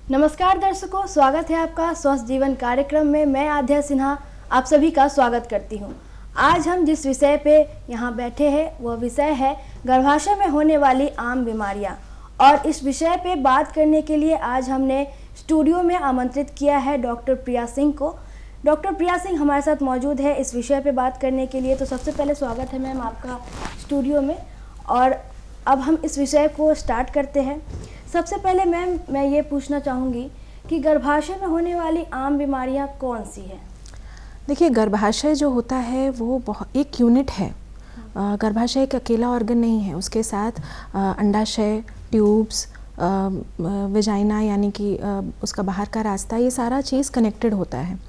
नमस्कार दर्शकों, स्वागत है आपका स्वस्थ जीवन कार्यक्रम में। मैं आध्या सिन्हा आप सभी का स्वागत करती हूं। आज हम जिस विषय पे यहाँ बैठे हैं वह विषय है गर्भाशय में होने वाली आम बीमारियां। और इस विषय पे बात करने के लिए आज हमने स्टूडियो में आमंत्रित किया है डॉक्टर प्रिया सिंह को। डॉक्टर प्रिया सिंह हमारे साथ मौजूद है इस विषय पे बात करने के लिए। तो सबसे पहले स्वागत है मैम आपका स्टूडियो में। और अब हम इस विषय को स्टार्ट करते हैं। सबसे पहले मैम मैं ये पूछना चाहूँगी कि गर्भाशय में होने वाली आम बीमारियाँ कौन सी हैं? देखिए, गर्भाशय जो होता है वो बहुत एक यूनिट है। गर्भाशय एक अकेला ऑर्गन नहीं है, उसके साथ अंडाशय, ट्यूब्स, वेजाइना यानी कि उसका बाहर का रास्ता, ये सारा चीज़ कनेक्टेड होता है।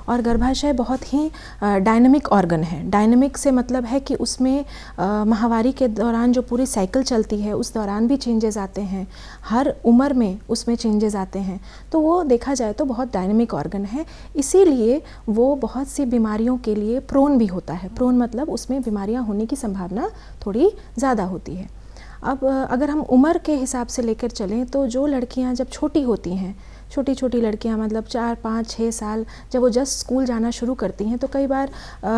और गर्भाशय बहुत ही डायनामिक ऑर्गन है। डायनामिक से मतलब है कि उसमें माहवारी के दौरान जो पूरी साइकिल चलती है उस दौरान भी चेंजेस आते हैं, हर उम्र में उसमें चेंजेस आते हैं। तो वो देखा जाए तो बहुत डायनामिक ऑर्गन है, इसीलिए वो बहुत सी बीमारियों के लिए प्रोन भी होता है। प्रोन मतलब उसमें बीमारियां होने की संभावना थोड़ी ज़्यादा होती है। अब अगर हम उम्र के हिसाब से लेकर चलें तो जो लड़कियां जब छोटी होती हैं, छोटी छोटी लड़कियां मतलब 4, 5, 6 साल, जब वो जस्ट स्कूल जाना शुरू करती हैं तो कई बार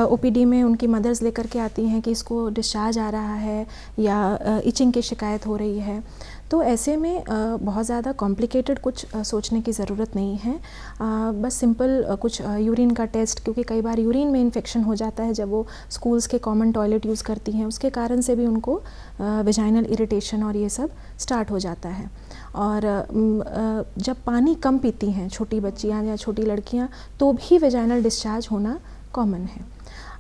ओपीडी में उनकी मदर्स लेकर के आती हैं कि इसको डिस्चार्ज आ रहा है या इचिंग की शिकायत हो रही है। तो ऐसे में बहुत ज़्यादा कॉम्प्लिकेटेड कुछ सोचने की ज़रूरत नहीं है। बस सिंपल कुछ यूरिन का टेस्ट, क्योंकि कई बार यूरिन में इन्फेक्शन हो जाता है जब वो स्कूल्स के कॉमन टॉयलेट यूज़ करती हैं, उसके कारण से भी उनको वेजाइनल इरिटेशन और ये सब स्टार्ट हो जाता है। और जब पानी कम पीती हैं छोटी बच्चियां या छोटी लड़कियां तो भी वेजाइनल डिस्चार्ज होना कॉमन है।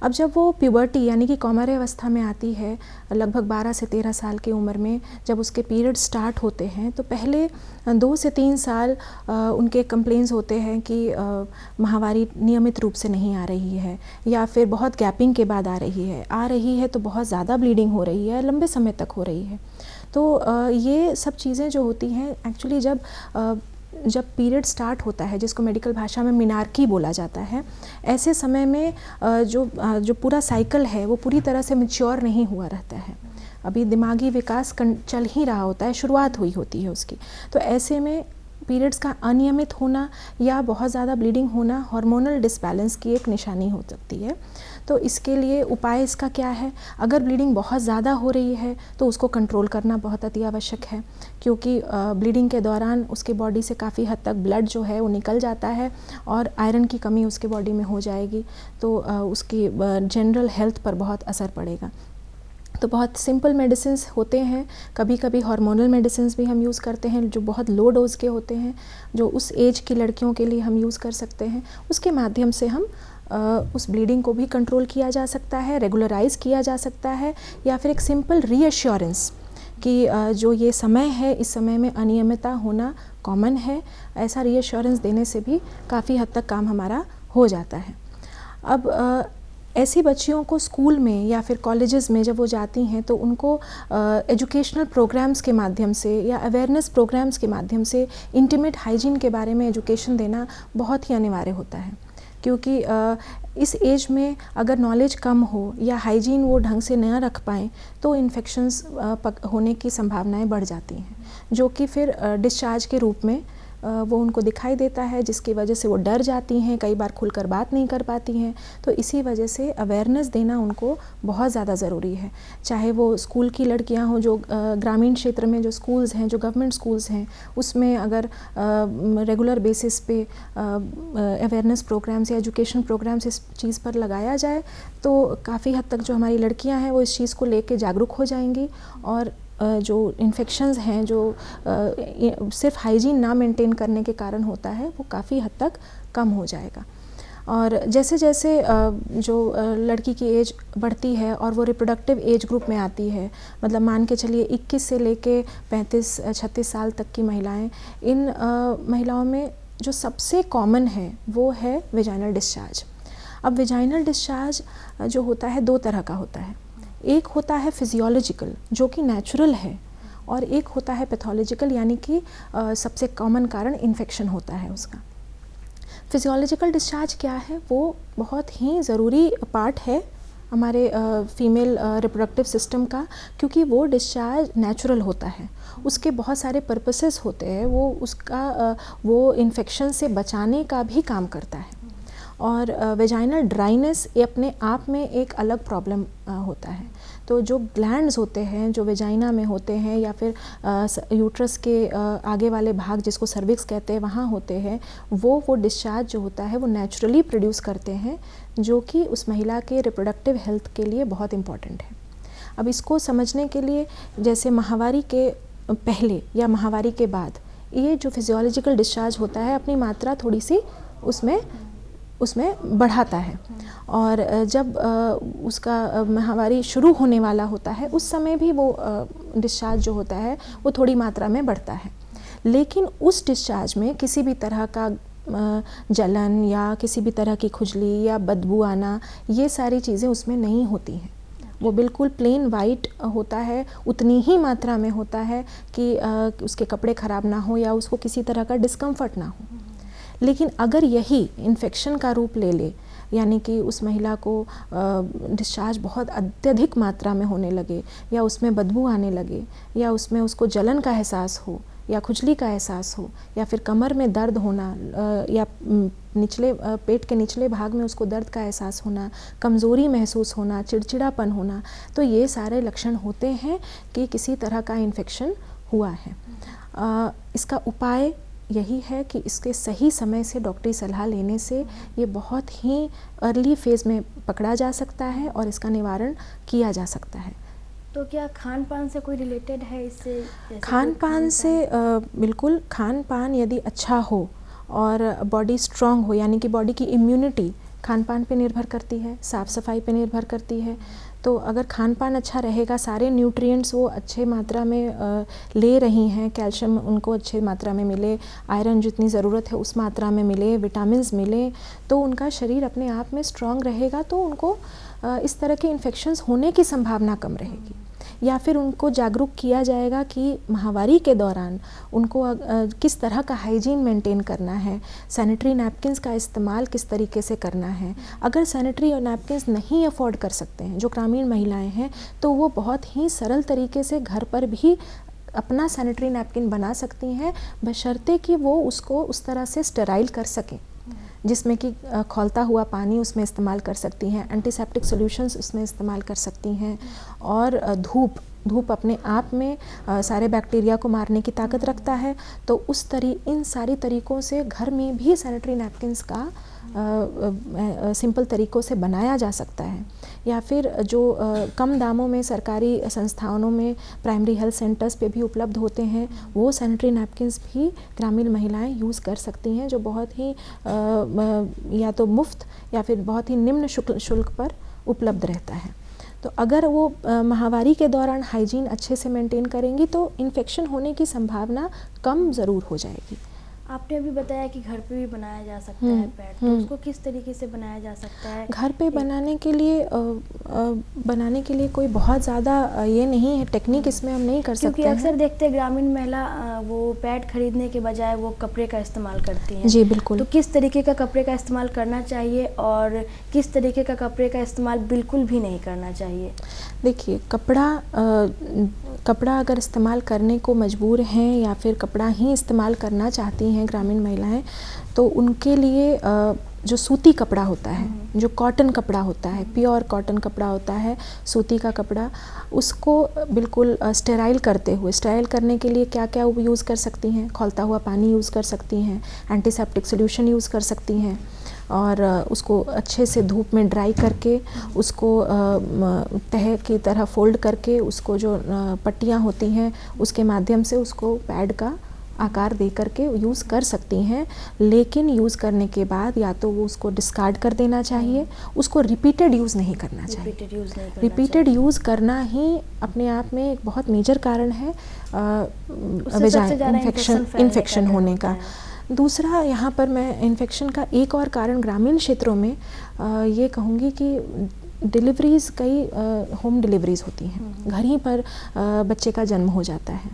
अब जब वो प्यूबर्टी यानी कि कौमार्य अवस्था में आती है, लगभग 12 से 13 साल की उम्र में जब उसके पीरियड स्टार्ट होते हैं तो पहले 2 से 3 साल उनके कंप्लेंट्स होते हैं कि माहवारी नियमित रूप से नहीं आ रही है, या फिर बहुत गैपिंग के बाद आ रही है तो बहुत ज़्यादा ब्लीडिंग हो रही है, लंबे समय तक हो रही है। तो ये सब चीज़ें जो होती हैं एक्चुअली जब पीरियड स्टार्ट होता है, जिसको मेडिकल भाषा में मिनार्की बोला जाता है, ऐसे समय में जो पूरा साइकिल है वो पूरी तरह से मैच्योर नहीं हुआ रहता है। अभी दिमागी विकास चल ही रहा होता है, शुरुआत हुई होती है उसकी। तो ऐसे में पीरियड्स का अनियमित होना या बहुत ज़्यादा ब्लीडिंग होना हार्मोनल डिसबैलेंस की एक निशानी हो सकती है। तो इसके लिए उपाय इसका क्या है? अगर ब्लीडिंग बहुत ज़्यादा हो रही है तो उसको कंट्रोल करना बहुत अति आवश्यक है, क्योंकि ब्लीडिंग के दौरान उसके बॉडी से काफ़ी हद तक ब्लड जो है वो निकल जाता है और आयरन की कमी उसके बॉडी में हो जाएगी, तो उसकी जनरल हेल्थ पर बहुत असर पड़ेगा। तो बहुत सिंपल मेडिसिन्स होते हैं, कभी कभी हार्मोनल मेडिसिन्स भी हम यूज़ करते हैं जो बहुत लो डोज के होते हैं, जो उस एज की लड़कियों के लिए हम यूज़ कर सकते हैं। उसके माध्यम से हम उस ब्लीडिंग को भी कंट्रोल किया जा सकता है, रेगुलराइज किया जा सकता है, या फिर एक सिंपल रीअश्योरेंस कि जो ये समय है इस समय में अनियमितता होना कॉमन है, ऐसा रीअश्योरेंस देने से भी काफ़ी हद तक काम हमारा हो जाता है। अब ऐसी बच्चियों को स्कूल में या फिर कॉलेजेस में जब वो जाती हैं तो उनको एजुकेशनल प्रोग्राम्स के माध्यम से या अवेयरनेस प्रोग्राम्स के माध्यम से इंटीमेट हाइजीन के बारे में एजुकेशन देना बहुत ही अनिवार्य होता है, क्योंकि इस एज में अगर नॉलेज कम हो या हाइजीन वो ढंग से न रख पाएँ तो इन्फेक्शंस होने की संभावनाएं बढ़ जाती हैं, जो कि फिर डिस्चार्ज के रूप में वो उनको दिखाई देता है, जिसकी वजह से वो डर जाती हैं, कई बार खुलकर बात नहीं कर पाती हैं। तो इसी वजह से अवेयरनेस देना उनको बहुत ज़्यादा ज़रूरी है। चाहे वो स्कूल की लड़कियां हों, जो ग्रामीण क्षेत्र में जो स्कूल्स हैं, जो गवर्नमेंट स्कूल्स हैं, उसमें अगर रेगुलर बेसिस पे अवेयरनेस प्रोग्राम्स या एजुकेशन प्रोग्राम्स इस चीज़ पर लगाया जाए तो काफ़ी हद तक जो हमारी लड़कियाँ हैं वो इस चीज़ को लेकर जागरूक हो जाएंगी, और जो इन्फेक्शंस हैं जो सिर्फ हाइजीन ना मेंटेन करने के कारण होता है वो काफ़ी हद तक कम हो जाएगा। और जैसे जैसे जो लड़की की एज बढ़ती है और वो रिप्रोडक्टिव एज ग्रुप में आती है, मतलब मान के चलिए 21 से लेके 35-36 साल तक की महिलाएं, इन महिलाओं में जो सबसे कॉमन है वो है वेजाइनल डिस्चार्ज। अब वेजाइनल डिस्चार्ज जो होता है 2 तरह का होता है। एक होता है फिजियोलॉजिकल जो कि नेचुरल है, और एक होता है पैथोलॉजिकल यानी कि सबसे कॉमन कारण इन्फेक्शन होता है उसका। फिजियोलॉजिकल डिस्चार्ज क्या है? वो बहुत ही ज़रूरी पार्ट है हमारे फीमेल रिप्रोडक्टिव सिस्टम का, क्योंकि वो डिस्चार्ज नेचुरल होता है, उसके बहुत सारे पर्पसेस होते हैं, वो उसका वो इन्फेक्शन से बचाने का भी काम करता है। और वेजाइनल ड्राइनेस ये अपने आप में एक अलग प्रॉब्लम होता है। तो जो ग्लैंड्स होते हैं जो वेजाइना में होते हैं या फिर यूट्रस के आगे वाले भाग जिसको सर्विक्स कहते हैं वहाँ होते हैं, वो डिस्चार्ज जो होता है वो नेचुरली प्रोड्यूस करते हैं, जो कि उस महिला के रिप्रोडक्टिव हेल्थ के लिए बहुत इम्पॉर्टेंट है। अब इसको समझने के लिए, जैसे माहवारी के पहले या माहवारी के बाद ये जो फिजियोलॉजिकल डिस्चार्ज होता है अपनी मात्रा थोड़ी सी उसमें बढ़ाता है, और जब उसका माहवारी शुरू होने वाला होता है उस समय भी वो डिस्चार्ज जो होता है वो थोड़ी मात्रा में बढ़ता है। लेकिन उस डिस्चार्ज में किसी भी तरह का जलन या किसी भी तरह की खुजली या बदबू आना, ये सारी चीज़ें उसमें नहीं होती हैं। वो बिल्कुल प्लेन वाइट होता है, उतनी ही मात्रा में होता है कि उसके कपड़े ख़राब ना हो या उसको किसी तरह का डिस्कम्फर्ट ना हो। लेकिन अगर यही इन्फेक्शन का रूप ले ले, यानी कि उस महिला को डिस्चार्ज बहुत अत्यधिक मात्रा में होने लगे, या उसमें बदबू आने लगे, या उसमें उसको जलन का एहसास हो या खुजली का एहसास हो, या फिर कमर में दर्द होना, या निचले पेट के निचले भाग में उसको दर्द का एहसास होना, कमज़ोरी महसूस होना, चिड़चिड़ापन होना, तो ये सारे लक्षण होते हैं कि किसी तरह का इन्फेक्शन हुआ है। इसका उपाय यही है कि इसके सही समय से डॉक्टरी सलाह लेने से ये बहुत ही अर्ली फेज़ में पकड़ा जा सकता है और इसका निवारण किया जा सकता है। तो क्या खान पान से कोई रिलेटेड है इससे? खान पान से बिल्कुल, खान पान यदि अच्छा हो और बॉडी स्ट्रांग हो, यानी कि बॉडी की इम्यूनिटी खान पान पे निर्भर करती है, साफ़ सफाई पे निर्भर करती है। तो अगर खान पान अच्छा रहेगा, सारे न्यूट्रिएंट्स वो अच्छे मात्रा में ले रही हैं, कैल्शियम उनको अच्छे मात्रा में मिले, आयरन जितनी ज़रूरत है उस मात्रा में मिले, विटामिन्स मिले, तो उनका शरीर अपने आप में स्ट्रांग रहेगा, तो उनको इस तरह के इन्फेक्शंस होने की संभावना कम रहेगी। या फिर उनको जागरूक किया जाएगा कि माहवारी के दौरान उनको किस तरह का हाइजीन मेंटेन करना है, सैनिटरी नैपकिन्स का इस्तेमाल किस तरीके से करना है। अगर सैनिटरी नैपकिन्स नहीं अफोर्ड कर सकते हैं जो ग्रामीण महिलाएं हैं, तो वो बहुत ही सरल तरीके से घर पर भी अपना सैनिटरी नैपकिन बना सकती हैं, बशर्ते कि वो उसको उस तरह से स्टेराइल कर सकें जिसमें कि खौलता हुआ पानी उसमें इस्तेमाल कर सकती हैं, एंटीसेप्टिक सॉल्यूशंस उसमें इस्तेमाल कर सकती हैं, और धूप अपने आप में सारे बैक्टीरिया को मारने की ताकत रखता है। तो इन सारी तरीक़ों से घर में भी सैनिटरी नैपकिन्स का सिंपल तरीक़ों से बनाया जा सकता है। या फिर जो कम दामों में सरकारी संस्थानों में प्राइमरी हेल्थ सेंटर्स पे भी उपलब्ध होते हैं, वो सैनिटरी नैपकिन्स भी ग्रामीण महिलाएं यूज़ कर सकती हैं, जो बहुत ही या तो मुफ्त या फिर बहुत ही निम्न शुल्क पर उपलब्ध रहता है। तो अगर वो माहवारी के दौरान हाइजीन अच्छे से मेंटेन करेंगी तो इन्फेक्शन होने की संभावना कम ज़रूर हो जाएगी। आपने अभी बताया कि घर पे भी बनाया जा सकता है पैड, तो उसको किस तरीके से बनाया जा सकता है? घर पे बनाने के लिए कोई बहुत ज़्यादा ये नहीं है टेक्निक, इसमें हम नहीं कर सकते हैं। क्योंकि अक्सर देखते हैं ग्रामीण महिला वो पैड खरीदने के बजाय वो कपड़े का इस्तेमाल करती हैं। जी बिल्कुल। तो किस तरीके का कपड़े का इस्तेमाल करना चाहिए और किस तरीके का कपड़े का इस्तेमाल बिल्कुल भी नहीं करना चाहिए? देखिए, कपड़ा अगर इस्तेमाल करने को मजबूर हैं या फिर कपड़ा ही इस्तेमाल करना चाहती हैं ग्रामीण महिलाएं, तो उनके लिए जो सूती कपड़ा होता है, जो कॉटन कपड़ा होता है, प्योर कॉटन कपड़ा होता है, सूती का कपड़ा, उसको बिल्कुल स्टेराइल करने के लिए क्या क्या यूज़ कर सकती हैं? खौलता हुआ पानी यूज़ कर सकती हैं, एंटीसेप्टिक सॉल्यूशन यूज़ कर सकती हैं, और उसको अच्छे से धूप में ड्राई करके उसको तह की तरह फोल्ड करके उसको जो पट्टियाँ होती हैं उसके माध्यम से उसको पैड का आकार दे करके यूज़ कर सकती हैं। लेकिन यूज़ करने के बाद या तो वो उसको डिस्कार्ड कर देना चाहिए, उसको रिपीटेड यूज़ नहीं करना चाहिए। रिपीटेड यूज़ करना ही अपने आप में एक बहुत मेजर कारण है इन्फेक्शन होने का। दूसरा, यहाँ पर मैं इन्फेक्शन का एक और कारण ग्रामीण क्षेत्रों में ये कहूँगी कि डिलीवरीज़, कई होम डिलीवरीज़ होती हैं, घर ही पर बच्चे का जन्म हो जाता है,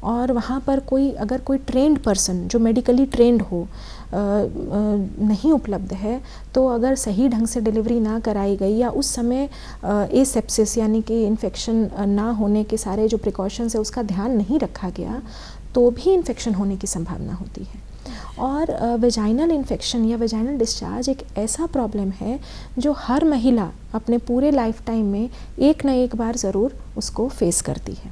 और वहाँ पर अगर कोई ट्रेंड पर्सन जो मेडिकली ट्रेंड हो नहीं उपलब्ध है, तो अगर सही ढंग से डिलीवरी ना कराई गई या उस समय एसेप्सिस यानी कि इन्फेक्शन ना होने के सारे जो प्रिकॉशंस है उसका ध्यान नहीं रखा गया, तो भी इन्फेक्शन होने की संभावना होती है। और वेजाइनल इन्फेक्शन या वेजाइनल डिस्चार्ज एक ऐसा प्रॉब्लम है जो हर महिला अपने पूरे लाइफ टाइम में एक न एक बार ज़रूर उसको फेस करती है।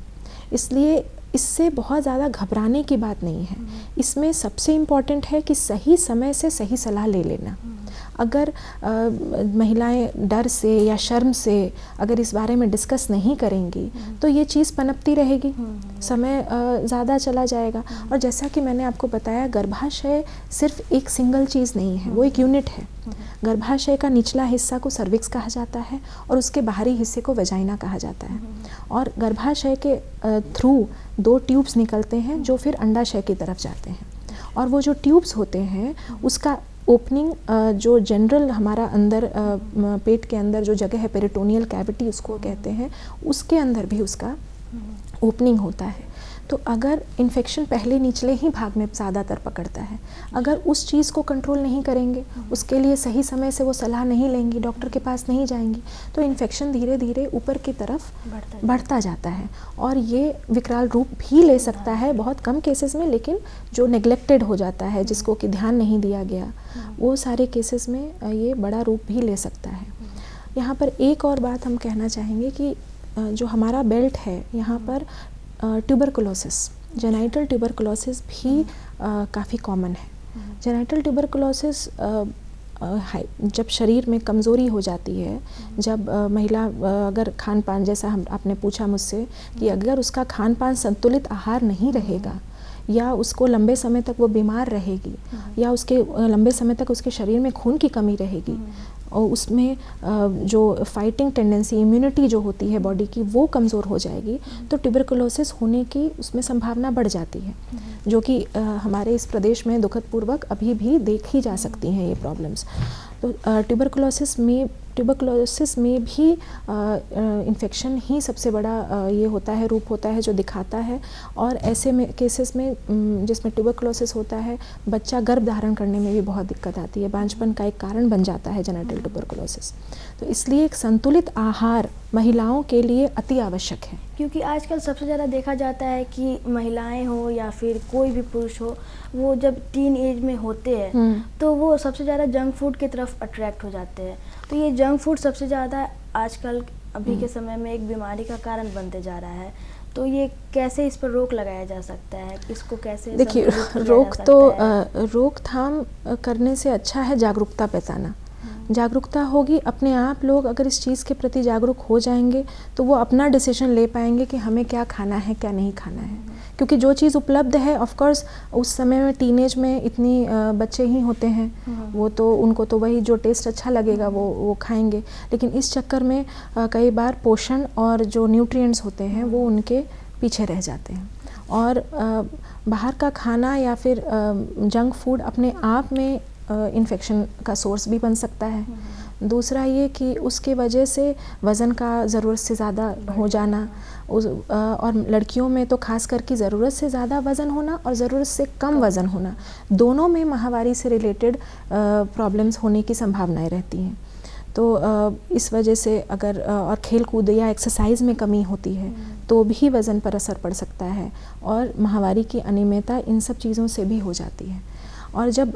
इसलिए इससे बहुत ज़्यादा घबराने की बात नहीं है। इसमें सबसे इम्पॉर्टेंट है कि सही समय से सही सलाह ले लेना। अगर महिलाएं डर से या शर्म से अगर इस बारे में डिस्कस नहीं करेंगी तो ये चीज़ पनपती रहेगी, समय ज़्यादा चला जाएगा। और जैसा कि मैंने आपको बताया, गर्भाशय सिर्फ एक सिंगल चीज़ नहीं है, वो एक यूनिट है। गर्भाशय का निचला हिस्सा को सर्विक्स कहा जाता है और उसके बाहरी हिस्से को वेजाइना कहा जाता है। और गर्भाशय के थ्रू 2 ट्यूब्स निकलते हैं जो फिर अंडाशय की तरफ जाते हैं। और वो जो ट्यूब्स होते हैं उसका ओपनिंग जो जनरल हमारा अंदर पेट के अंदर जो जगह है, पेरिटोनियल कैविटी उसको कहते हैं, उसके अंदर भी उसका ओपनिंग होता है। तो अगर इन्फेक्शन पहले निचले ही भाग में ज़्यादातर पकड़ता है, अगर उस चीज़ को कंट्रोल नहीं करेंगे, उसके लिए सही समय से वो सलाह नहीं लेंगी, डॉक्टर के पास नहीं जाएंगी, तो इन्फेक्शन धीरे धीरे ऊपर की तरफ बढ़ता जाता है और ये विकराल रूप भी ले सकता है बहुत कम केसेस में। लेकिन जो नेग्लेक्टेड हो जाता है, जिसको कि ध्यान नहीं दिया गया, वो सारे केसेस में ये बड़ा रूप भी ले सकता है। यहाँ पर एक और बात हम कहना चाहेंगे कि जो हमारा बेल्ट है, यहाँ पर ट्यूबरकुलोसिस, जेनाइटल ट्यूबरकुलोसिस भी काफ़ी कॉमन है। जेनाइटल ट्यूबरकुलोसिस जब शरीर में कमज़ोरी हो जाती है, जब महिला अगर खान पान, जैसा आपने पूछा मुझसे कि अगर उसका खान पान संतुलित आहार नहीं रहेगा या उसको लंबे समय तक वो बीमार रहेगी या उसके लंबे समय तक उसके शरीर में खून की कमी रहेगी और उसमें जो फाइटिंग टेंडेंसी, इम्यूनिटी जो होती है बॉडी की, वो कमज़ोर हो जाएगी, तो ट्यूबरकुलोसिस होने की उसमें संभावना बढ़ जाती है, जो कि हमारे इस प्रदेश में दुखदपूर्वक अभी भी देखी जा सकती हैं ये प्रॉब्लम्स। तो ट्यूबरकुलोसिस में भी इन्फेक्शन ही सबसे बड़ा ये होता है, रूप होता है जो दिखाता है। और ऐसे में केसेस में जिसमें ट्यूबरकुलोसिस होता है, बच्चा गर्भ धारण करने में भी बहुत दिक्कत आती है, बांझपन का एक कारण बन जाता है जेनेटल ट्यूबरकुलोसिस। तो इसलिए एक संतुलित आहार महिलाओं के लिए अति आवश्यक है। क्योंकि आजकल सबसे ज़्यादा देखा जाता है कि महिलाएं हो या फिर कोई भी पुरुष हो, वो जब टीन एज में होते हैं तो वो सबसे ज़्यादा जंक फूड की तरफ अट्रैक्ट हो जाते हैं। तो ये जंक फूड सबसे ज़्यादा आजकल अभी के समय में एक बीमारी का कारण बनते जा रहा है। तो ये कैसे इस पर रोक लगाया जा सकता है, इसको कैसे? देखिए, रोकथाम करने से अच्छा है जागरूकता पैसाना। जागरूकता होगी, अपने आप लोग अगर इस चीज़ के प्रति जागरूक हो जाएंगे तो वो अपना डिसीजन ले पाएंगे कि हमें क्या खाना है, क्या नहीं खाना है। क्योंकि जो चीज़ उपलब्ध है, ऑफ कोर्स उस समय में टीनेज में इतनी बच्चे ही होते हैं, वो तो उनको तो वही जो टेस्ट अच्छा लगेगा वो खाएंगे। लेकिन इस चक्कर में कई बार पोषण और जो न्यूट्रिएंट्स होते हैं वो उनके पीछे रह जाते हैं। और बाहर का खाना या फिर जंक फूड अपने आप में इन्फेक्शन का सोर्स भी बन सकता है। दूसरा ये कि उसके वजह से वज़न का ज़रूरत से ज़्यादा हो जाना, और लड़कियों में तो खास करके ज़रूरत से ज़्यादा वज़न होना और ज़रूरत से कम वज़न होना, दोनों में माहवारी से रिलेटेड प्रॉब्लम्स होने की संभावनाएं रहती हैं। तो इस वजह से अगर और खेल कूद या एक्सरसाइज में कमी होती है तो भी वज़न पर असर पड़ सकता है और माहवारी की अनियमितता इन सब चीज़ों से भी हो जाती है। और जब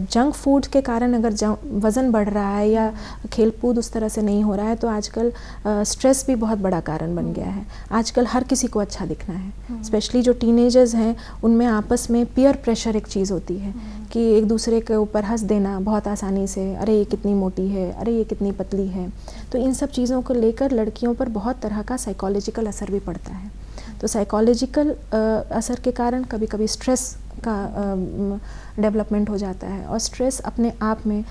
जंक फूड के कारण अगर वज़न बढ़ रहा है या खेल कूद उस तरह से नहीं हो रहा है, तो आजकल स्ट्रेस भी बहुत बड़ा कारण बन गया है। आजकल हर किसी को अच्छा दिखना है, स्पेशली जो टीनेजर्स हैं, उनमें आपस में पीयर प्रेशर एक चीज़ होती है कि एक दूसरे के ऊपर हंस देना बहुत आसानी से, अरे ये कितनी मोटी है, अरे ये कितनी पतली है। तो इन सब चीज़ों को लेकर लड़कियों पर बहुत तरह का साइकोलॉजिकल असर भी पड़ता है। तो साइकोलॉजिकल असर के कारण कभी कभी स्ट्रेस का डेवलपमेंट हो जाता है, और स्ट्रेस अपने आप में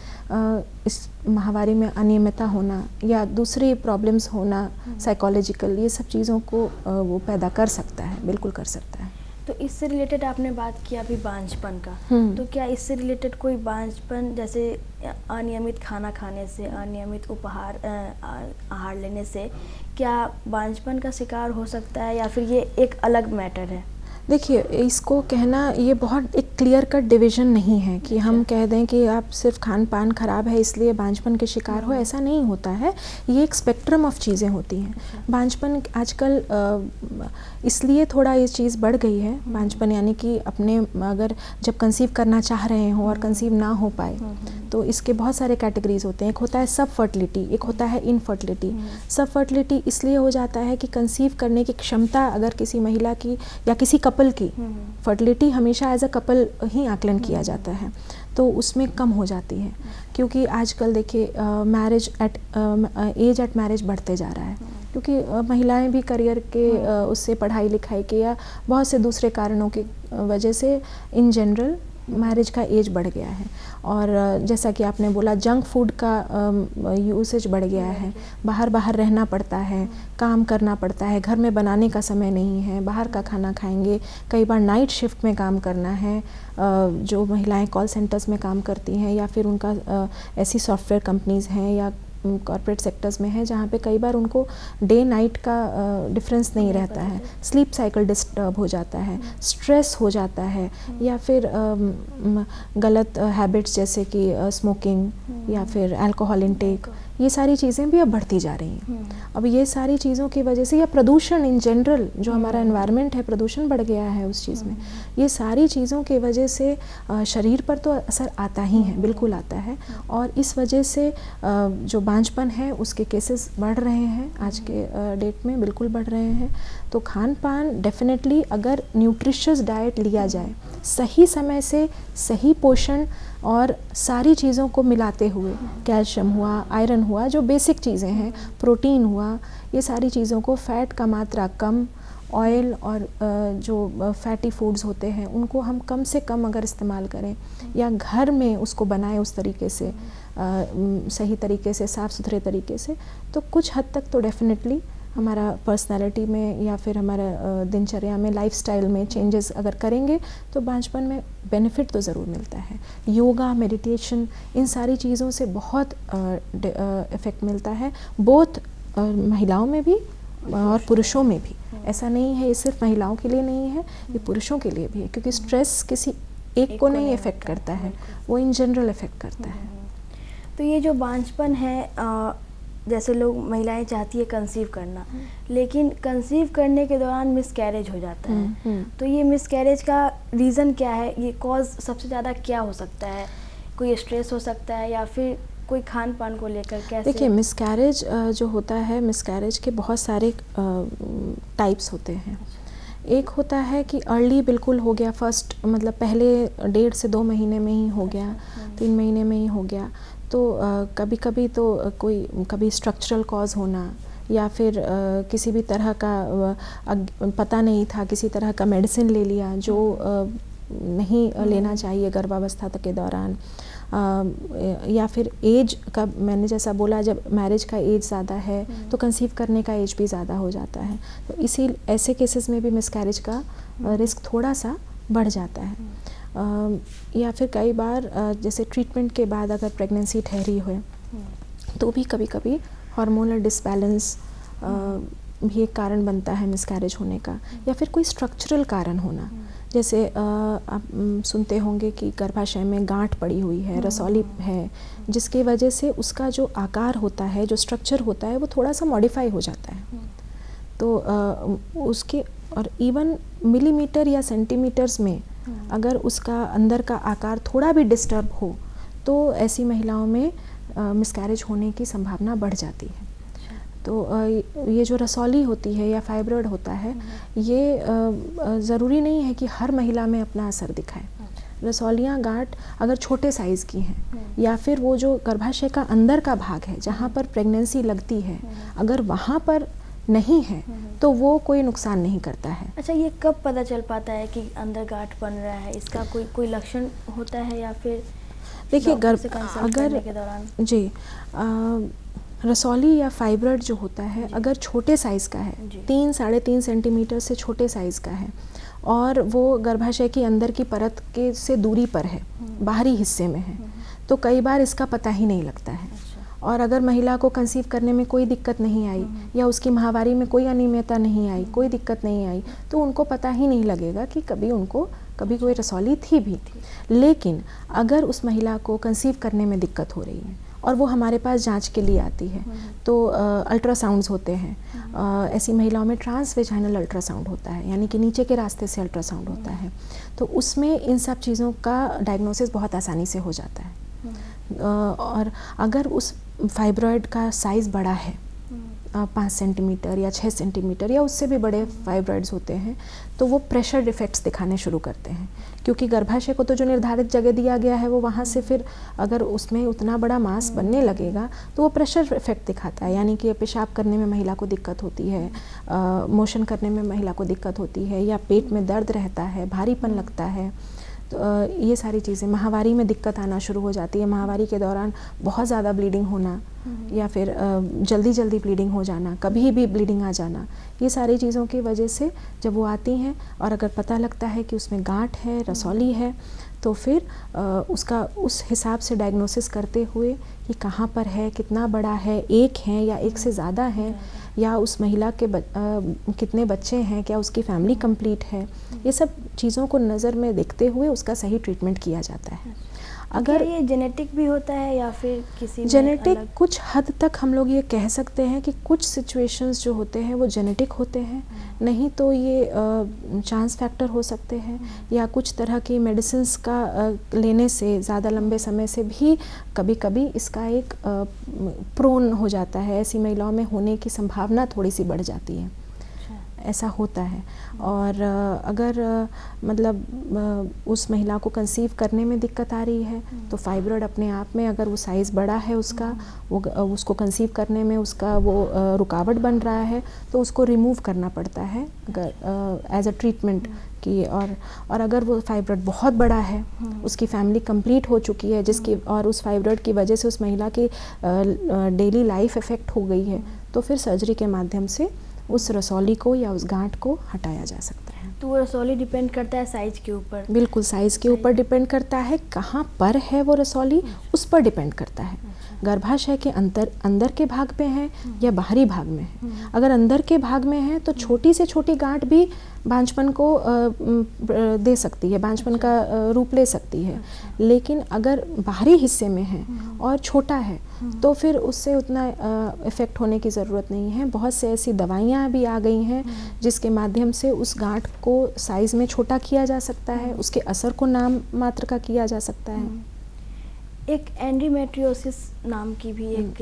इस माहवारी में अनियमितता होना या दूसरी प्रॉब्लम्स होना साइकोलॉजिकल, ये सब चीज़ों को वो पैदा कर सकता है, बिल्कुल कर सकता है। तो इससे रिलेटेड आपने बात किया अभी बांझपन का, तो क्या इससे रिलेटेड कोई बांझपन, जैसे अनियमित खाना खाने से, अनियमित आहार लेने से क्या बांझपन का शिकार हो सकता है, या फिर ये एक अलग मैटर है? देखिए, इसको कहना ये बहुत एक क्लियर कट डिवीज़न नहीं है कि हम कह दें कि आप सिर्फ खान पान ख़राब है इसलिए बांझपन के शिकार हो, ऐसा नहीं होता है। ये एक स्पेक्ट्रम ऑफ चीज़ें होती हैं। बांझपन आजकल इसलिए थोड़ा ये चीज़ बढ़ गई है, बांझपन यानी कि अपने अगर जब कंसीव करना चाह रहे हों और कंसीव ना हो पाए तो इसके बहुत सारे कैटेगरीज होते हैं। एक होता है सब फर्टिलिटी, एक होता है इनफर्टिलिटी। सब फर्टिलिटी इसलिए हो जाता है कि कंसीव करने की क्षमता अगर किसी महिला की या किसी कपल की, फर्टिलिटी हमेशा एज अ कपल ही आकलन किया जाता है, तो उसमें कम हो जाती है। क्योंकि आजकल देखिए marriage at age at marriage बढ़ते जा रहा है, क्योंकि महिलाएं भी करियर के उससे पढ़ाई लिखाई के या बहुत से दूसरे कारणों की वजह से इन जनरल मैरिज का एज बढ़ गया है। और जैसा कि आपने बोला, जंक फूड का यूसेज बढ़ गया है। बाहर रहना पड़ता है, काम करना पड़ता है, घर में बनाने का समय नहीं है, बाहर का खाना खाएंगे। कई बार नाइट शिफ्ट में काम करना है, जो महिलाएं कॉल सेंटर्स में काम करती हैं या फिर उनका ऐसी सॉफ्टवेयर कंपनीज़ हैं या कॉर्पोरेट सेक्टर्स में है जहाँ पे कई बार उनको डे नाइट का डिफरेंस नहीं रहता है। स्लीप साइकिल डिस्टर्ब हो जाता है, स्ट्रेस हो जाता है, या फिर गलत हैबिट्स जैसे कि स्मोकिंग या फिर अल्कोहल इनटेक, ये सारी चीज़ें भी अब बढ़ती जा रही हैं। अब ये सारी चीज़ों की वजह से, या प्रदूषण इन जनरल, जो हमारा एनवायरनमेंट है, प्रदूषण बढ़ गया है उस चीज़ में, ये सारी चीज़ों की वजह से शरीर पर तो असर आता ही है, बिल्कुल आता है। और इस वजह से जो बांझपन है उसके केसेस बढ़ रहे हैं आज के डेट में, बिल्कुल बढ़ रहे हैं। तो खान पान डेफिनेटली अगर न्यूट्रिशियस डाइट लिया जाए, सही समय से सही पोषण और सारी चीज़ों को मिलाते हुए, कैल्शियम हुआ, आयरन हुआ, जो बेसिक चीज़ें हैं, प्रोटीन हुआ, ये सारी चीज़ों को, फैट का मात्रा कम, ऑयल और जो फैटी फूड्स होते हैं उनको हम कम से कम अगर इस्तेमाल करें या घर में उसको बनाएं उस तरीके से, सही तरीके से, साफ़ सुथरे तरीके से, तो कुछ हद तक तो डेफिनेटली हमारा पर्सनालिटी में या फिर हमारा दिनचर्या में, लाइफस्टाइल में चेंजेस अगर करेंगे तो बांझपन में बेनिफिट तो ज़रूर मिलता है। योगा, मेडिटेशन, इन सारी चीज़ों से बहुत इफ़ेक्ट मिलता है, बोथ महिलाओं में भी और पुरुषों में भी। ऐसा नहीं है ये सिर्फ महिलाओं के लिए नहीं है, ये पुरुषों के लिए भी है, क्योंकि स्ट्रेस किसी एक को नहीं इफ़ेक्ट करता है, वो इन जनरल इफ़ेक्ट करता है। तो ये जो बांझपन है, जैसे लोग, महिलाएं चाहती है कंसीव करना, लेकिन कंसीव करने के दौरान मिसकैरेज हो जाता है, तो ये मिसकैरेज का रीज़न क्या है? ये कॉज सबसे ज़्यादा क्या हो सकता है? कोई स्ट्रेस हो सकता है या फिर कोई खान पान को लेकर? कैसे? देखिए, मिसकैरेज जो होता है, मिसकैरेज के बहुत सारे टाइप्स होते हैं। एक होता है कि अर्ली बिल्कुल हो गया, फर्स्ट मतलब पहले 1.5 से 2 महीने में ही हो गया, 3 महीने में ही हो गया। तो कभी कभी तो कभी स्ट्रक्चरल कॉज होना, या फिर किसी भी तरह का पता नहीं था, किसी तरह का मेडिसिन ले लिया जो नहीं लेना चाहिए गर्भावस्था तक के दौरान, या फिर एज का, मैंने जैसा बोला, जब मैरिज का एज ज़्यादा है तो कंसीव करने का एज भी ज़्यादा हो जाता है, तो इसी ऐसे केसेस में भी मिसकैरेज का रिस्क थोड़ा सा बढ़ जाता है। या फिर कई बार जैसे ट्रीटमेंट के बाद अगर प्रेगनेंसी ठहरी हो तो भी कभी कभी हार्मोनल डिसबैलेंस भी एक कारण बनता है मिसकैरेज होने का, या फिर कोई स्ट्रक्चरल कारण होना। जैसे आप सुनते होंगे कि गर्भाशय में गांठ पड़ी हुई है, रसौली है, जिसकी वजह से उसका जो आकार होता है, जो स्ट्रक्चर होता है, वो थोड़ा सा मॉडिफाई हो जाता है। तो उसके, और इवन मिलीमीटर या सेंटीमीटर्स में अगर उसका अंदर का आकार थोड़ा भी डिस्टर्ब हो तो ऐसी महिलाओं में मिसकैरेज होने की संभावना बढ़ जाती है। तो ये जो रसौली होती है या फाइब्रॉइड होता है, ये ज़रूरी नहीं है कि हर महिला में अपना असर दिखाए। रसौलियाँ, गांठ अगर छोटे साइज़ की हैं या फिर वो जो गर्भाशय का अंदर का भाग है जहाँ पर प्रेगनेंसी लगती है, अगर वहाँ पर नहीं है तो वो कोई नुकसान नहीं करता है। अच्छा, ये कब पता चल पाता है कि अंदर गांठ बन रहा है? इसका कोई लक्षण होता है या फिर? देखिए, अगर के दौरान जी रसौली या फाइब्रॉइड जो होता है, अगर छोटे साइज़ का है, 3 साढ़े 3 सेंटीमीटर से छोटे साइज़ का है और वो गर्भाशय की अंदर की परत के से दूरी पर है, बाहरी हिस्से में है, तो कई बार इसका पता ही नहीं लगता है। और अगर महिला को कंसीव करने में कोई दिक्कत नहीं आई या उसकी माहवारी में कोई अनियमितता नहीं आई, कोई दिक्कत नहीं आई, तो उनको पता ही नहीं लगेगा कि कभी कोई रसौली थी भी। लेकिन अगर उस महिला को कंसीव करने में दिक्कत हो रही है और वो हमारे पास जांच के लिए आती है, तो अल्ट्रासाउंड्स होते हैं। ऐसी महिलाओं में ट्रांसवेजाइनल अल्ट्रासाउंड होता है, यानी कि नीचे के रास्ते से अल्ट्रासाउंड होता है। तो उसमें इन सब चीज़ों का डायग्नोसिस बहुत आसानी से हो जाता है। और अगर उस फाइब्रॉयड का साइज़ बड़ा है, 5 सेंटीमीटर या 6 सेंटीमीटर या उससे भी बड़े फाइब्रॉइड्स होते हैं, तो वो प्रेशर डिफेक्ट्स दिखाने शुरू करते हैं, क्योंकि गर्भाशय को तो जो निर्धारित जगह दिया गया है वो वहाँ से फिर अगर उसमें उतना बड़ा मांस बनने लगेगा तो वो प्रेशर इफेक्ट दिखाता है, यानी कि पेशाब करने में महिला को दिक्कत होती है, मोशन करने में महिला को दिक्कत होती है, या पेट में दर्द रहता है, भारीपन लगता है। तो ये सारी चीज़ें, माहवारी में दिक्कत आना शुरू हो जाती है, माहवारी के दौरान बहुत ज़्यादा ब्लीडिंग होना या फिर जल्दी ब्लीडिंग हो जाना, कभी भी ब्लीडिंग आ जाना, ये सारी चीज़ों की वजह से जब वो आती हैं और अगर पता लगता है कि उसमें गांठ है, रसौली है, तो फिर उसका उस हिसाब से डायग्नोसिस करते हुए कि कहाँ पर है, कितना बड़ा है, एक है या एक से ज़्यादा है, या उस महिला के कितने बच्चे हैं, क्या उसकी फैमिली कंप्लीट है, ये सब चीज़ों को नज़र में देखते हुए उसका सही ट्रीटमेंट किया जाता है। अगर ये जेनेटिक भी होता है या फिर किसी जेनेटिक कुछ हद तक हम लोग ये कह सकते हैं कि कुछ सिचुएशंस जो होते हैं वो जेनेटिक होते हैं, नहीं तो ये चांस फैक्टर हो सकते हैं, या कुछ तरह की मेडिसिन्स का लेने से ज़्यादा लंबे समय से भी कभी कभी इसका एक प्रोन हो जाता है, ऐसी महिलाओं में होने की संभावना थोड़ी सी बढ़ जाती है, ऐसा होता है। और अगर मतलब उस महिला को कंसीव करने में दिक्कत आ रही है तो फाइब्रॉइड अपने आप में, अगर वो साइज़ बड़ा है उसका, वो उसको कंसीव करने में उसका वो रुकावट बन रहा है, तो उसको रिमूव करना पड़ता है अगर एज अ ट्रीटमेंट की। और अगर वो फाइब्रॉइड बहुत बड़ा है, उसकी फैमिली कंप्लीट हो चुकी है, जिसकी और उस फाइब्रॉइड की वजह से उस महिला की डेली लाइफ इफ़ेक्ट हो गई है, तो फिर सर्जरी के माध्यम से उस रसौली को या उस गांठ को हटाया जा सकता है। तो वो रसौली डिपेंड करता है साइज़ के ऊपर? बिल्कुल, साइज़ के ऊपर डिपेंड करता है, कहाँ पर है वो रसौली उस पर डिपेंड करता है। गर्भाशय के अंदर के भाग में है या बाहरी भाग में है। अगर अंदर के भाग में है तो छोटी से छोटी गांठ भी बांझपन को दे सकती है, बांझपन का रूप ले सकती है। लेकिन अगर बाहरी हिस्से में है और छोटा है तो फिर उससे उतना इफ़ेक्ट होने की ज़रूरत नहीं है। बहुत से ऐसी दवाइयाँ भी आ गई हैं जिसके माध्यम से उस गांठ को साइज़ में छोटा किया जा सकता है, उसके असर को नाम मात्र का किया जा सकता है। एक एंडोमेट्रियोसिस नाम की भी एक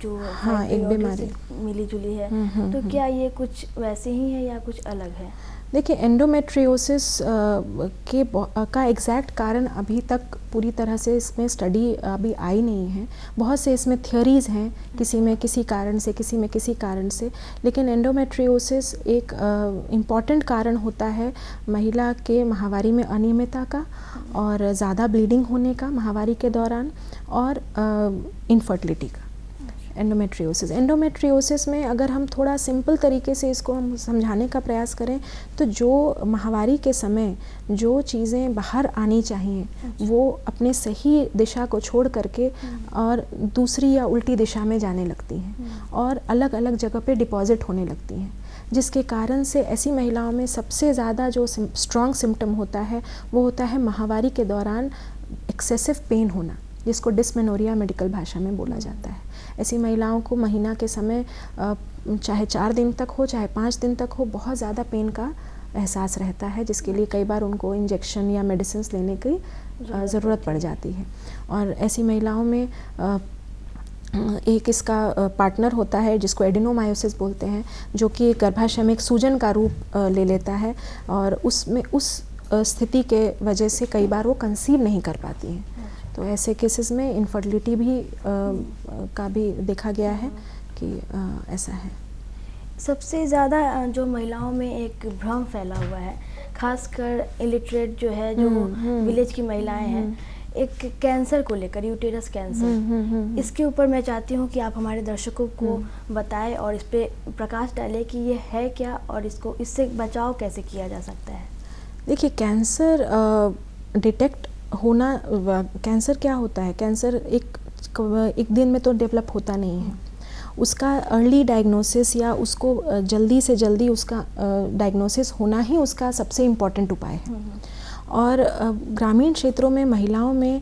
जो एक बीमारी मिली जुली है, तो क्या ये कुछ वैसे ही है या कुछ अलग है? देखिए, एंडोमेट्रियोसिस का एग्जैक्ट कारण अभी तक पूरी तरह से इसमें स्टडी अभी आई नहीं है। बहुत से इसमें थियोरीज़ हैं, किसी में किसी कारण से, किसी में किसी कारण से। लेकिन एंडोमेट्रियोसिस एक इम्पॉर्टेंट कारण होता है महिला के माहवारी में अनियमितता का और ज़्यादा ब्लीडिंग होने का माहवारी के दौरान, और इनफर्टिलिटी का। एंडोमेट्रियोसिस में अगर हम थोड़ा सिंपल तरीके से इसको हम समझाने का प्रयास करें तो जो माहवारी के समय जो चीज़ें बाहर आनी चाहिए वो अपने सही दिशा को छोड़ करके और दूसरी या उल्टी दिशा में जाने लगती हैं और अलग अलग जगह पे डिपॉजिट होने लगती हैं, जिसके कारण से ऐसी महिलाओं में सबसे ज़्यादा जो स्ट्रॉन्ग सिम्टम होता है वो होता है माहवारी के दौरान एक्सेसिव पेन होना, जिसको डिस्मेनोरिया मेडिकल भाषा में बोला जाता है। ऐसी महिलाओं को महीना के समय चाहे 4 दिन तक हो चाहे 5 दिन तक हो, बहुत ज़्यादा पेन का एहसास रहता है, जिसके लिए कई बार उनको इंजेक्शन या मेडिसिन लेने की ज़रूरत पड़ जाती है। और ऐसी महिलाओं में एक इसका पार्टनर होता है जिसको एडिनोमायोसिस बोलते हैं, जो कि गर्भाशय में एक सूजन का रूप ले लेता है और उसमें उस स्थिति के वजह से कई बार वो कंसीव नहीं कर पाती हैं। तो ऐसे केसेस में इनफर्टिलिटी भी का भी देखा गया है कि ऐसा है। सबसे ज़्यादा जो महिलाओं में एक भ्रम फैला हुआ है, खासकर इलिटरेट जो है, जो विलेज की महिलाएं हैं, एक कैंसर को लेकर, यूटेरस कैंसर, इसके ऊपर मैं चाहती हूँ कि आप हमारे दर्शकों को बताएं और इस पे प्रकाश डालें कि ये है क्या और इससे बचाव कैसे किया जा सकता है। देखिए, कैंसर डिटेक्ट होना, कैंसर क्या होता है? कैंसर एक एक दिन में तो डेवलप होता नहीं है। उसका अर्ली डायग्नोसिस या उसको जल्दी से जल्दी उसका डायग्नोसिस होना ही उसका सबसे इम्पॉर्टेंट उपाय है। और ग्रामीण क्षेत्रों में महिलाओं में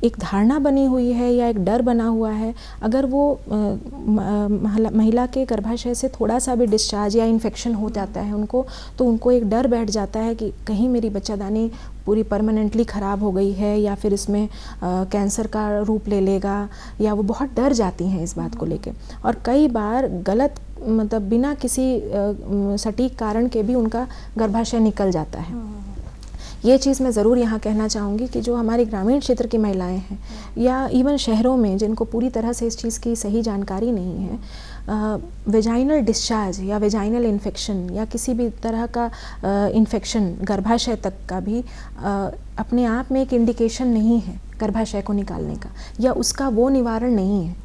एक धारणा बनी हुई है या एक डर बना हुआ है, अगर वो महिला के गर्भाशय से थोड़ा सा भी डिस्चार्ज या इन्फेक्शन हो जाता है उनको, तो उनको एक डर बैठ जाता है कि कहीं मेरी बच्चादानी पूरी परमानेंटली ख़राब हो गई है या फिर इसमें कैंसर का रूप ले लेगा, या वो बहुत डर जाती हैं इस बात को लेके। और कई बार गलत मतलब बिना किसी सटीक कारण के भी उनका गर्भाशय निकल जाता है। ये चीज़ मैं ज़रूर यहाँ कहना चाहूँगी कि जो हमारे ग्रामीण क्षेत्र की महिलाएं हैं या इवन शहरों में जिनको पूरी तरह से इस चीज़ की सही जानकारी नहीं है, वेजाइनल डिस्चार्ज या वेजाइनल इन्फेक्शन या किसी भी तरह का इन्फेक्शन गर्भाशय तक का भी अपने आप में एक इंडिकेशन नहीं है गर्भाशय को निकालने का, या उसका वो निवारण नहीं है।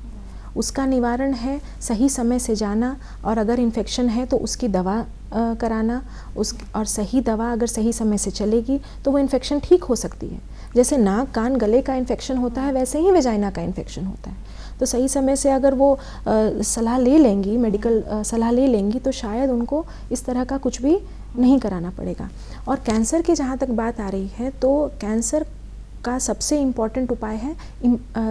उसका निवारण है सही समय से जाना, और अगर इन्फेक्शन है तो उसकी दवा कराना, और सही दवा अगर सही समय से चलेगी तो वो इन्फेक्शन ठीक हो सकती है। जैसे नाक कान गले का इन्फेक्शन होता है वैसे ही वेजाइना का इन्फेक्शन होता है। तो सही समय से अगर वो सलाह ले लेंगी, मेडिकल सलाह ले लेंगी, तो शायद उनको इस तरह का कुछ भी नहीं कराना पड़ेगा। और कैंसर की जहाँ तक बात आ रही है, तो कैंसर का सबसे इम्पॉर्टेंट उपाय है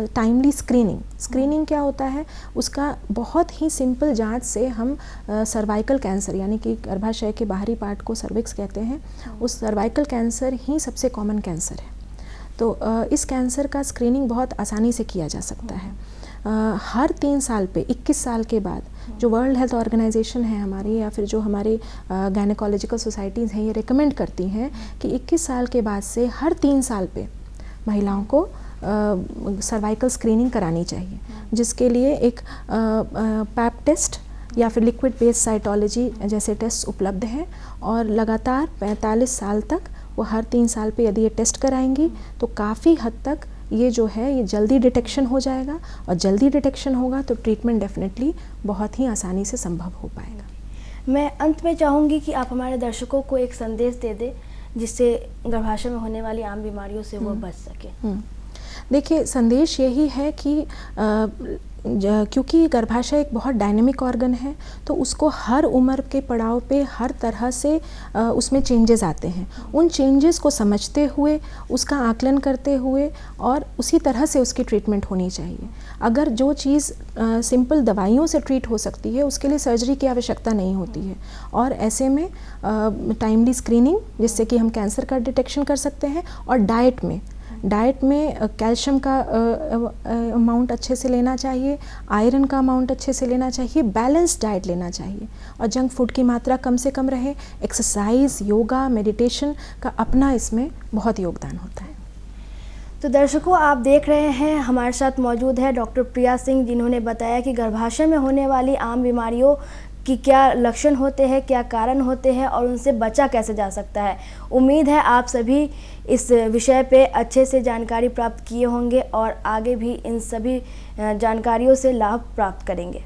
टाइमली स्क्रीनिंग। स्क्रीनिंग क्या होता है? उसका बहुत ही सिंपल जांच से हम सर्वाइकल कैंसर, यानी कि गर्भाशय के बाहरी पार्ट को सर्विक्स कहते हैं, उस सर्वाइकल कैंसर ही सबसे कॉमन कैंसर है। तो इस कैंसर का स्क्रीनिंग बहुत आसानी से किया जा सकता है। हर 3 साल पे 21 साल के बाद जो वर्ल्ड हेल्थ ऑर्गेनाइजेशन है हमारी, या फिर जो हमारी गायनेकोलॉजिकल सोसाइटीज़ हैं, ये रिकमेंड करती हैं कि 21 साल के बाद से हर 3 साल पे महिलाओं को सर्वाइकल स्क्रीनिंग करानी चाहिए, जिसके लिए एक पैप टेस्ट या फिर लिक्विड बेस्ड साइटोलॉजी जैसे टेस्ट उपलब्ध हैं। और लगातार 45 साल तक वो हर 3 साल पे यदि ये टेस्ट कराएंगी तो काफ़ी हद तक ये जो है ये जल्दी डिटेक्शन हो जाएगा, और जल्दी डिटेक्शन होगा तो ट्रीटमेंट डेफिनेटली बहुत ही आसानी से संभव हो पाएगा। मैं अंत में चाहूँगी कि आप हमारे दर्शकों को एक संदेश दे दें जिससे गर्भाशय में होने वाली आम बीमारियों से वो बच सके। देखिए, संदेश यही है कि क्योंकि गर्भाशय एक बहुत डायनेमिक ऑर्गन है, तो उसको हर उम्र के पड़ाव पे हर तरह से उसमें चेंजेस आते हैं। उन चेंजेस को समझते हुए, उसका आकलन करते हुए और उसी तरह से उसकी ट्रीटमेंट होनी चाहिए। अगर जो चीज़ सिंपल दवाइयों से ट्रीट हो सकती है, उसके लिए सर्जरी की आवश्यकता नहीं होती है। और ऐसे में टाइमली स्क्रीनिंग, जिससे कि हम कैंसर का डिटेक्शन कर सकते हैं, और डाइट में कैल्शियम का अमाउंट अच्छे से लेना चाहिए, आयरन का अमाउंट अच्छे से लेना चाहिए, बैलेंस डाइट लेना चाहिए, और जंक फूड की मात्रा कम से कम रहे। एक्सरसाइज, योगा, मेडिटेशन का अपना इसमें बहुत योगदान होता है। तो दर्शकों, आप देख रहे हैं हमारे साथ मौजूद है डॉक्टर प्रिया सिंह, जिन्होंने बताया कि गर्भाशय में होने वाली आम बीमारियों कि क्या लक्षण होते हैं, क्या कारण होते हैं और उनसे बचा कैसे जा सकता है। उम्मीद है आप सभी इस विषय पे अच्छे से जानकारी प्राप्त किए होंगे और आगे भी इन सभी जानकारियों से लाभ प्राप्त करेंगे।